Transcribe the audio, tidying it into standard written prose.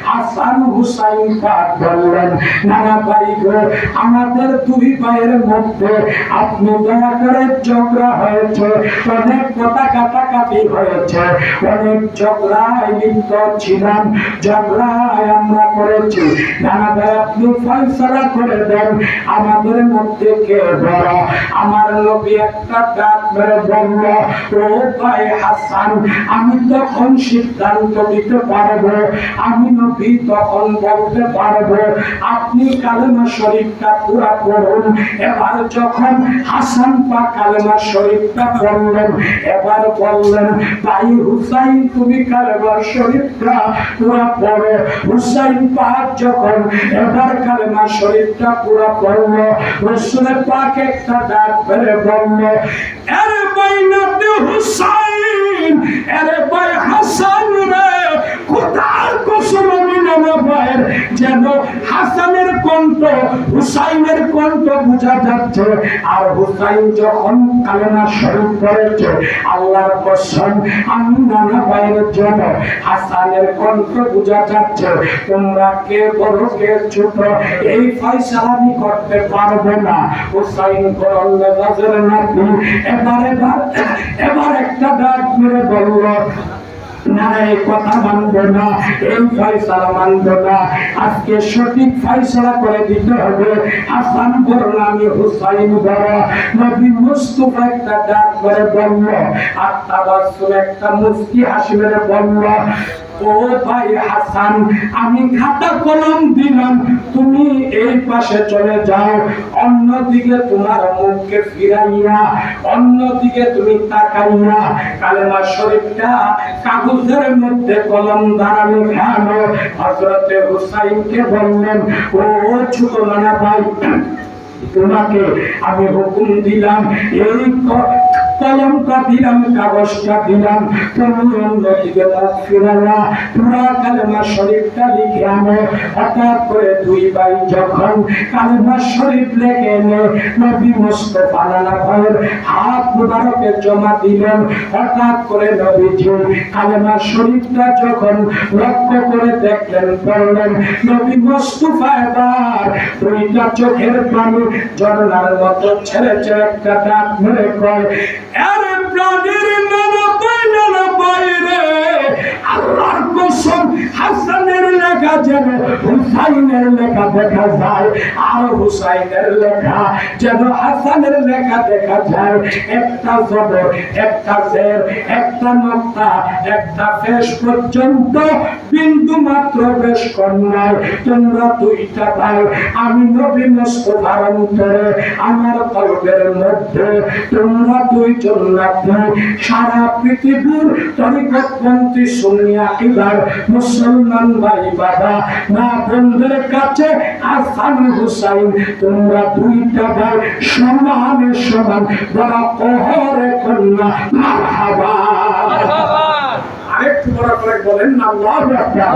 হাসান হুসাইন পাক বললেন, নানা ভাই গো, আমাদের দুই ভাইয়ের মধ্যে আপনি দয়া করে ঝগড়া হয়েছে, অনেক কথা কাটাকাটি হয়েছে, অনেক ঝগড়ায় লিপ্ত ছিলাম, ঝগড়ায় আমরা করেছি। নানা ভাই আপনি ফয়সালা করে দেন, আমাদের মধ্যে কে বড়? আমার নবী একটা ডাক মেরে বলল, ও ভাই হাসান, আমি তখন সিদ্ধান্ত দিতে পারবো, আমি নবী তখন বলতে পারবো, আপনি কালেমা শরীফটা পুরা পড়ুন। এবার যখন হাসান পাক কালেমা শরীফটা পড়লেন, এবার বললেন, ভাই হুসাইন তুমি কালেমা শরীফটা পুরা পড়ো। হুসাইন পাক যখন এবার কালেমা শরীফটা পুরা পড়ল, রাসূল পাক একটা ডাক মেরে বলল, আরে ভাই নাতে হুসাইন, আরে ভাই হাসান রে, খোদার কসম আমি নানা ভাইয়ের যেন হাসানের কণ্ঠ হুসাইনের কণ্ঠ বোঝা যাচ্ছে। আর হুসাইন যখন কালেমা শরীফ পড়েছে, আল্লাহর কসম আমি নানা ভাইয়ের যেন হাসানের কণ্ঠ বোঝা যাচ্ছে। তোমরা কে বড় কে ছোট এই ফয়সালা আমি করতে পারবো না। হুসাইন করল্লে গাজের নাতি এবার একটা ডাক মেরে বলল, না এই কথা মানবো না, এই ফয়সালা মানবো না, আজকে সঠিক ফয়সালা করে দিতে হবে। হাসান বলল আমি হুসাইন বড়। নবী মুস্তাফা একটা ডাক করে বলল, আর তাবাসসুম একটা মুস্কি হাসি মেরে বলল, ও ভাই হাসান, আমি খাতা কলম দিলাম, তুমি এই পাশে চলে যাও, অন্যদিকে তোমার মুখকে ফিরাইয়া অন্যদিকে তুমি তাকাইয়া কালেমা শরীফটা কাগজের মধ্যে কলম দ্বারা লেখানো। হযরতে হুসাইনকে বললেন, ও ছোট নানা ভাই, তোমাকে আমি হুকুম দিলাম, এই কলমটা দিলাম, কাগজটা দিলাম, তুমি অন্যদিকে মুখ ফিরালা, পুরা কালেমা শরীফটা লিখে আনো। হঠাৎ করে দুই ভাই যখন কালেমা শরীফ লেখে এনে নবী মুস্তাফা নানা ভাইয়ের হাত মুবারকে জমা দিলেন, হঠাৎ করে নবীজি কালেমা শরীফটা যখন লক্ষ্য করে দেখলেন, পড়লেন, নবী মুস্তাফা এবার দুইটা চোখের পানি ঝর্ণার মতো ছেড়েছে, একটা ডাক মেরে কয়, আরে প্রাণের নানা ভাই রে, আল্লাহর কসম হাসানের লেখা যেন হুসাইনের লেখা দেখা যায়, আর হুসাইনের লেখা যেন হাসানের লেখা দেখা যায়। একটা জবর, একটা জের, একটা নক্তা, একটা পেশ পর্যন্ত বিন্দু মাত্র পেশ কন্যায়। তোমরা দুইটা ভাই, আমি নবী মুস্তাফার অন্তরে আমার কলবের মধ্যে তোমরা দুইজন নাতি, সারা পৃথিবীর তরিকতপন্থী সুন্নি আকিদার মুসলমান ভাই বাবা মা বোনদের কাছে হাসান হুসাইন তোমরা দুইটা ভাই সমানে সমান, বড় ওহরে কন্যা মারহাবা। আরেকটু বড় করে বলেন না, আল্লাহু আকবার।